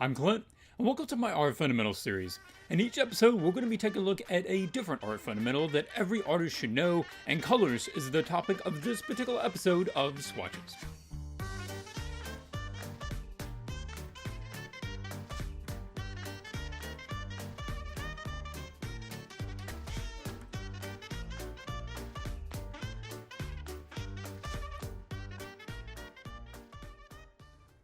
I'm Clint, and welcome to my Art Fundamentals series. In each episode, we're going to be taking a look at a different art fundamental that every artist should know, and colors is the topic of this particular episode of Swatches.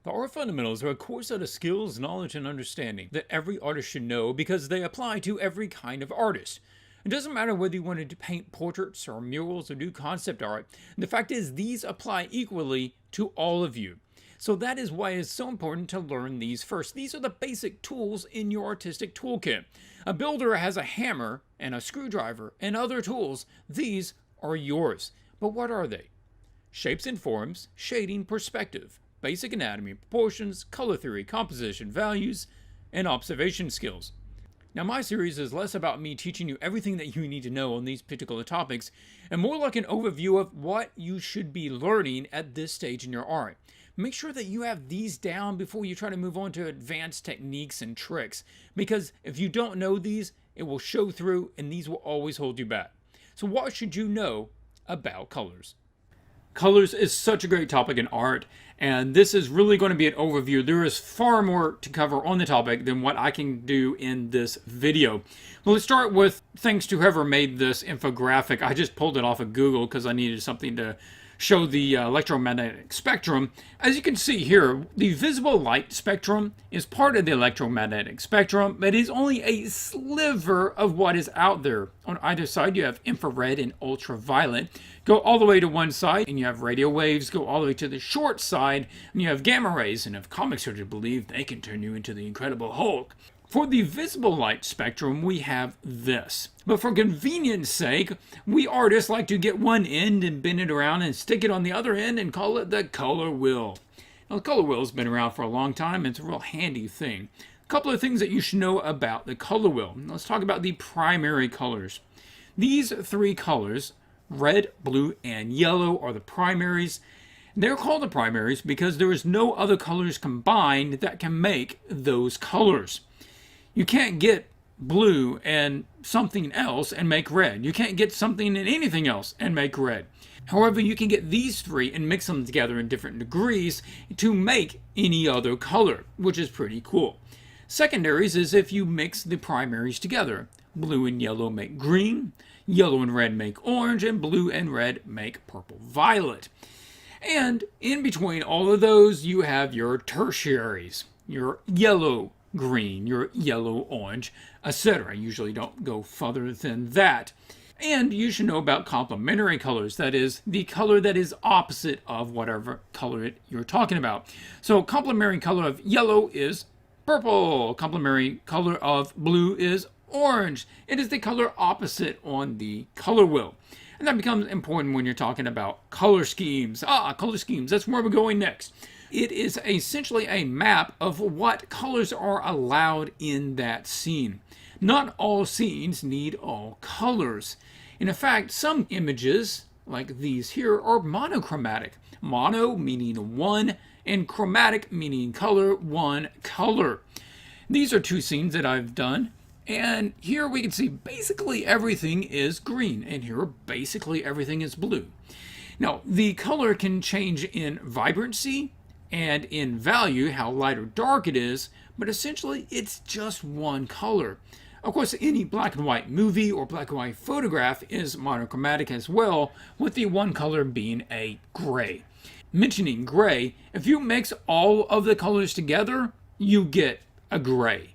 The Art Fundamentals are a core set of skills, knowledge, and understanding that every artist should know because they apply to every kind of artist. It doesn't matter whether you wanted to paint portraits or murals or do concept art. The fact is, these apply equally to all of you. So that is why it's so important to learn these first. These are the basic tools in your artistic toolkit. A builder has a hammer and a screwdriver and other tools. These are yours. But what are they? Shapes and forms, shading, perspective, basic anatomy, proportions, color theory, composition, values, and observation skills. Now, my series is less about me teaching you everything that you need to know on these particular topics, and more like an overview of what you should be learning at this stage in your art. Make sure that you have these down before you try to move on to advanced techniques and tricks, because if you don't know these, it will show through, and these will always hold you back. So what should you know about colors? Colors is such a great topic in art, and this is really going to be an overview. There is far more to cover on the topic than what I can do in this video. Well, let's start with thanks to whoever made this infographic. I just pulled it off of Google because I needed something to show the electromagnetic spectrum. As you can see here, the visible light spectrum is part of the electromagnetic spectrum, but is only a sliver of what is out there. On either side, you have infrared and ultraviolet. Go all the way to one side, and you have radio waves. Go all the way to the short side, and you have gamma rays. And if comics are to believe, they can turn you into the Incredible Hulk. For the visible light spectrum, we have this. But for convenience sake, we artists like to get one end and bend it around and stick it on the other end and call it the color wheel. Now, the color wheel has been around for a long time. And it's a real handy thing. A couple of things that you should know about the color wheel. Let's talk about the primary colors. These three colors, red, blue, and yellow, are the primaries. They're called the primaries because there is no other colors combined that can make those colors. You can't get blue and something else and make red. You can't get something and anything else and make red. However, you can get these three and mix them together in different degrees to make any other color, which is pretty cool. Secondaries is if you mix the primaries together. Blue and yellow make green, yellow and red make orange, and blue and red make purple violet. And in between all of those, you have your tertiaries, your yellow green, your yellow orange, etc. Usually don't go further than that. And you should know about complementary colors, that is, the color that is opposite of whatever color you're talking about. So complementary color of yellow is purple. Complementary color of blue is orange. It is the color opposite on the color wheel. And that becomes important when you're talking about color schemes. Color schemes, that's where we're going next. It is essentially a map of what colors are allowed in that scene. Not all scenes need all colors. And in fact, some images, like these here, are monochromatic. Mono meaning one, and chromatic meaning color, one color. These are two scenes that I've done. And here we can see basically everything is green, and here basically everything is blue. Now, the color can change in vibrancy and in value, how light or dark it is, but essentially it's just one color. Of course, any black and white movie or black and white photograph is monochromatic as well, with the one color being a gray. Mentioning gray, if you mix all of the colors together, you get a gray,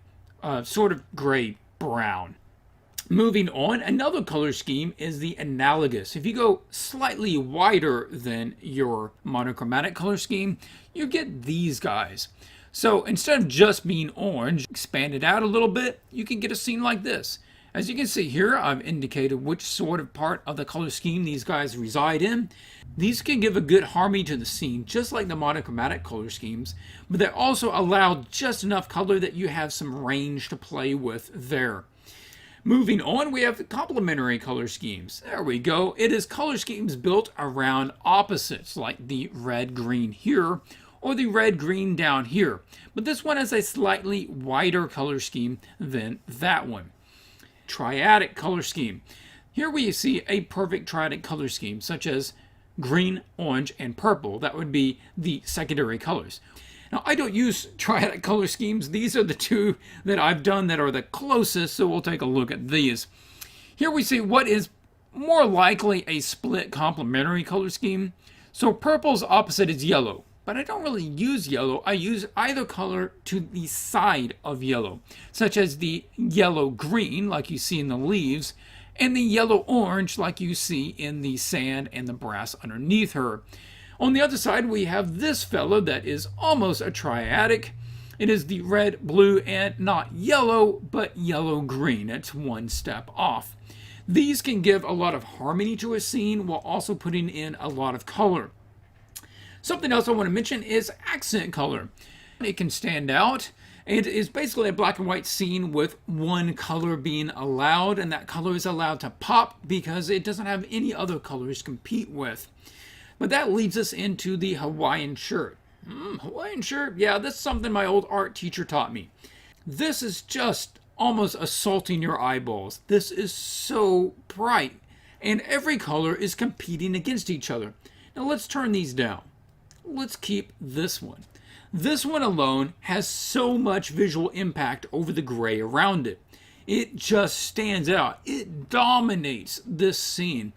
sort of gray brown. Moving on, another color scheme is the analogous. If you go slightly wider than your monochromatic color scheme, you get these guys. So instead of just being orange, expand it out a little bit, you can get a scene like this. As you can see here, I've indicated which sort of part of the color scheme these guys reside in. These can give a good harmony to the scene, just like the monochromatic color schemes, but they also allow just enough color that you have some range to play with there. Moving on, we have the complementary color schemes. There we go. It is color schemes built around opposites, like the red-green here, or the red-green down here. But this one has a slightly wider color scheme than that one. Triadic color scheme. Here we see a perfect triadic color scheme, such as green, orange, and purple. That would be the secondary colors. Now, I don't use triadic color schemes. These are the two that I've done that are the closest, so we'll take a look at these. Here we see what is more likely a split complementary color scheme. So purple's opposite is yellow, but I don't really use yellow. I use either color to the side of yellow, such as the yellow-green, like you see in the leaves, and the yellow-orange, like you see in the sand and the grass underneath her. On the other side, we have this fellow that is almost a triadic. It is the red, blue, and not yellow, but yellow-green. It's one step off. These can give a lot of harmony to a scene while also putting in a lot of color. Something else I want to mention is accent color. It can stand out. It is basically a black and white scene with one color being allowed, and that color is allowed to pop because it doesn't have any other colors to compete with. But that leads us into the Hawaiian shirt. Hawaiian shirt? Yeah, this is something my old art teacher taught me. This is just almost assaulting your eyeballs. This is so bright, and every color is competing against each other. Now let's turn these down. Let's keep this one. This one alone has so much visual impact over the gray around it. It just stands out. It dominates this scene.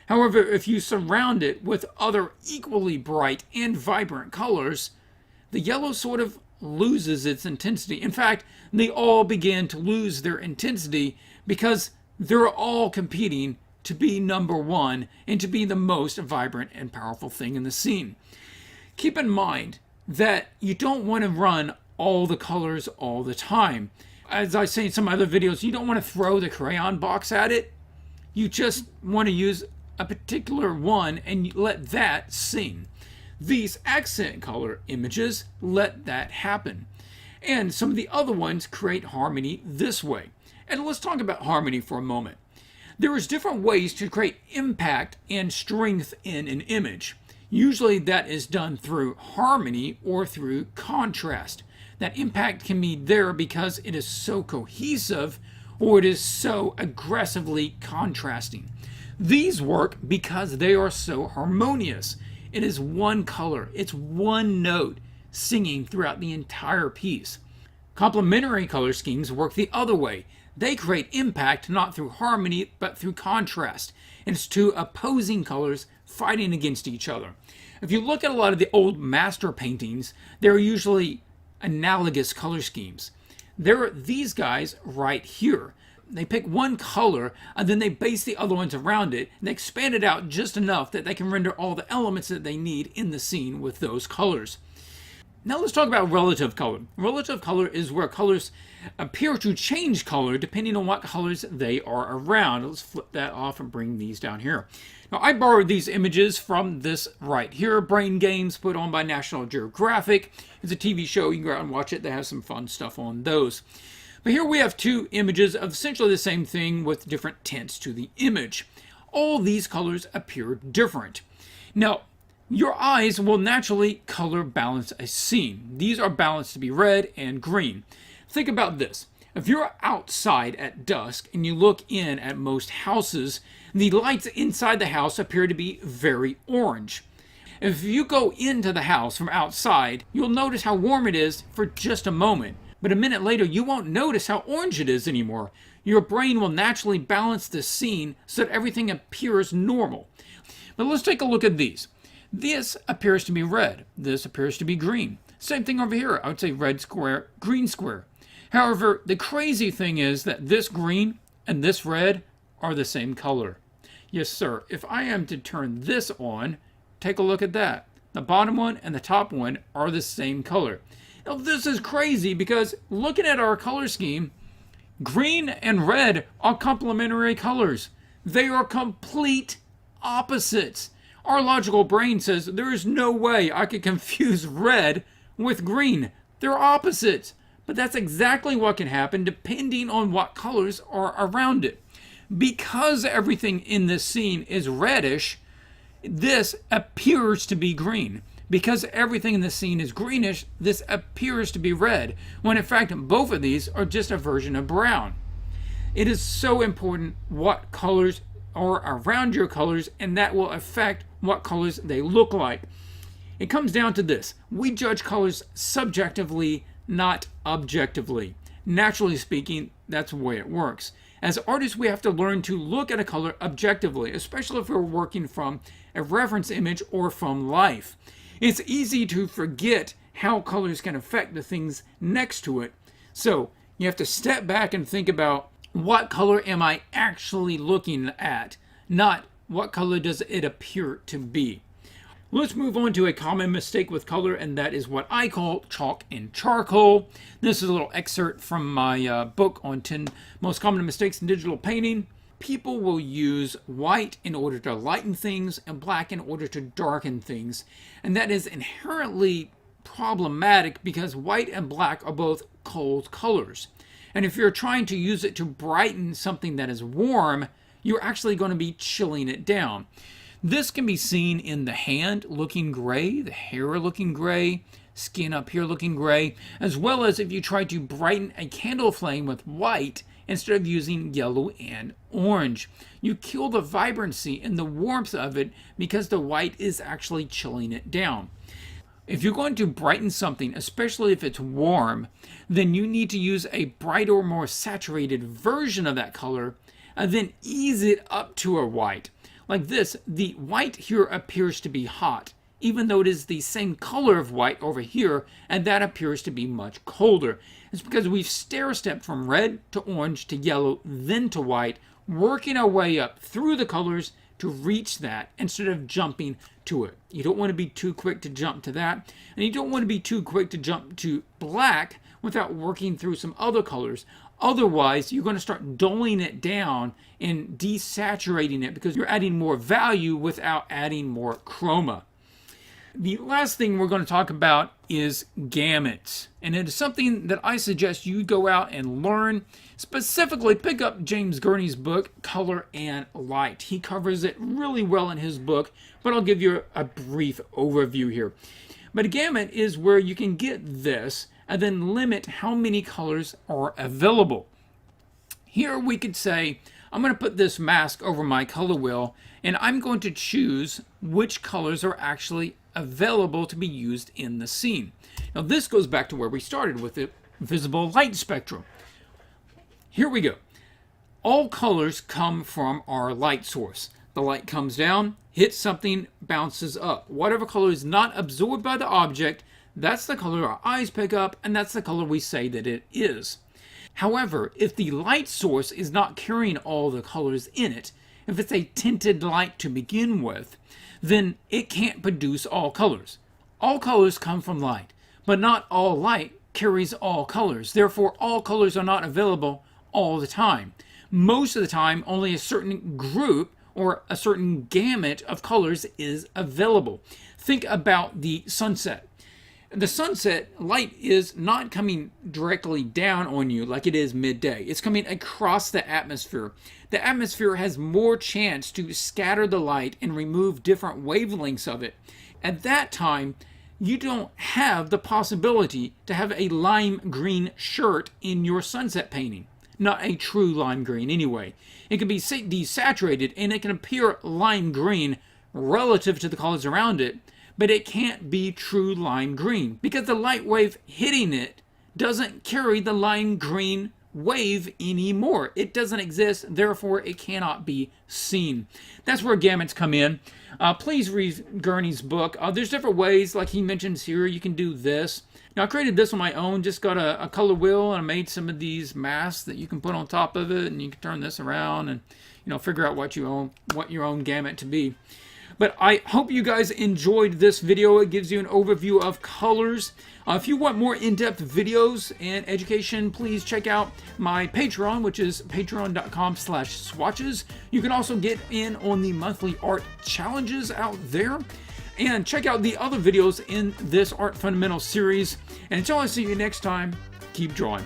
However, if you surround it with other equally bright and vibrant colors, the yellow sort of loses its intensity. In fact, they all begin to lose their intensity because they're all competing to be number one and to be the most vibrant and powerful thing in the scene. Keep in mind that you don't want to run all the colors all the time. As I say in some other videos, you don't want to throw the crayon box at it. You just want to use a particular one and let that sing. These accent color images let that happen. And some of the other ones create harmony this way. And let's talk about harmony for a moment. There is different ways to create impact and strength in an image. Usually that is done through harmony or through contrast. That impact can be there because it is so cohesive or it is so aggressively contrasting. These work because they are so harmonious. It is one color, it's one note singing throughout the entire piece. Complementary color schemes work the other way. They create impact not through harmony but through contrast. And it's two opposing colors fighting against each other. If you look at a lot of the old master paintings, they're usually analogous color schemes. There are these guys right here. They pick one color and then they base the other ones around it and they expand it out just enough that they can render all the elements that they need in the scene with those colors. Now let's talk about relative color. Relative color is where colors appear to change color depending on what colors they are around. Let's flip that off and bring these down here. Now I borrowed these images from this right here, Brain Games, put on by National Geographic. It's a TV show. You can go out and watch it. They have some fun stuff on those. But here we have two images of essentially the same thing with different tints to the image. All these colors appear different. Now, your eyes will naturally color balance a scene. These are balanced to be red and green. Think about this. If you're outside at dusk and you look in at most houses, the lights inside the house appear to be very orange. If you go into the house from outside, you'll notice how warm it is for just a moment. But a minute later, you won't notice how orange it is anymore. Your brain will naturally balance the scene so that everything appears normal. But let's take a look at these. This appears to be red. This appears to be green. Same thing over here. I would say red square, green square. However, the crazy thing is that this green and this red are the same color. Yes, sir. If I am to turn this on, take a look at that. The bottom one and the top one are the same color. Now, this is crazy because looking at our color scheme, green and red are complementary colors. They are complete opposites. Our logical brain says there is no way I could confuse red with green. They're opposites. But that's exactly what can happen depending on what colors are around it. Because everything in this scene is reddish, this appears to be green. Because everything in the scene is greenish, this appears to be red, when in fact both of these are just a version of brown. It is so important what colors are around your colors, and that will affect what colors they look like. It comes down to this: we judge colors subjectively, not objectively. Naturally speaking, that's the way it works. As artists, we have to learn to look at a color objectively, especially if we're working from a reference image or from life. It's easy to forget how colors can affect the things next to it. So you have to step back and think about, what color am I actually looking at, not what color does it appear to be. Let's move on to a common mistake with color, and that is what I call chalk and charcoal. This is a little excerpt from my book on 10 most common mistakes in digital painting. People will use white in order to lighten things and black in order to darken things. And that is inherently problematic because white and black are both cold colors. And if you're trying to use it to brighten something that is warm, you're actually going to be chilling it down. This can be seen in the hand looking gray, the hair looking gray, skin up here looking gray, as well as if you try to brighten a candle flame with white instead of using yellow and orange. You kill the vibrancy and the warmth of it because the white is actually chilling it down. If you're going to brighten something, especially if it's warm, then you need to use a brighter, more saturated version of that color and then ease it up to a white. Like this, the white here appears to be hot, even though it is the same color of white over here, and that appears to be much colder. It's because we've stair-stepped from red to orange to yellow, then to white, working our way up through the colors to reach that instead of jumping to it. You don't want to be too quick to jump to that, and you don't want to be too quick to jump to black without working through some other colors. Otherwise, you're going to start dulling it down and desaturating it because you're adding more value without adding more chroma. The last thing we're going to talk about is gamuts. And it is something that I suggest you go out and learn. Specifically, pick up James Gurney's book, Color and Light. He covers it really well in his book, but I'll give you a brief overview here. But a gamut is where you can get this and then limit how many colors are available. Here we could say, I'm going to put this mask over my color wheel, and I'm going to choose which colors are actually available to be used in the scene. Now this goes back to where we started with the visible light spectrum. Here we go. All colors come from our light source. The light comes down, hits something, bounces up. Whatever color is not absorbed by the object, that's the color our eyes pick up, and that's the color we say that it is. However, if the light source is not carrying all the colors in it, if it's a tinted light to begin with, then it can't produce all colors. All colors come from light, but not all light carries all colors. Therefore, all colors are not available all the time. Most of the time, only a certain group or a certain gamut of colors is available. Think about the sunset. The sunset light is not coming directly down on you like it is midday. It's coming across the atmosphere. The atmosphere has more chance to scatter the light and remove different wavelengths of it. At that time, you don't have the possibility to have a lime green shirt in your sunset painting. Not a true lime green anyway. It can be desaturated and it can appear lime green relative to the colors around it, but it can't be true lime green because the light wave hitting it doesn't carry the lime green wave anymore. It doesn't exist, therefore it cannot be seen. That's where gamuts come in. Please read Gurney's book. There's different ways, like he mentions here, you can do this. Now I created this on my own, just got a color wheel and I made some of these masks that you can put on top of it, and you can turn this around and figure out what your own gamut to be. But I hope you guys enjoyed this video. It gives you an overview of colors. If you want more in-depth videos and education, please check out my Patreon, which is patreon.com/swatches. You can also get in on the monthly art challenges out there. And check out the other videos in this Art Fundamentals series. And until I see you next time, keep drawing.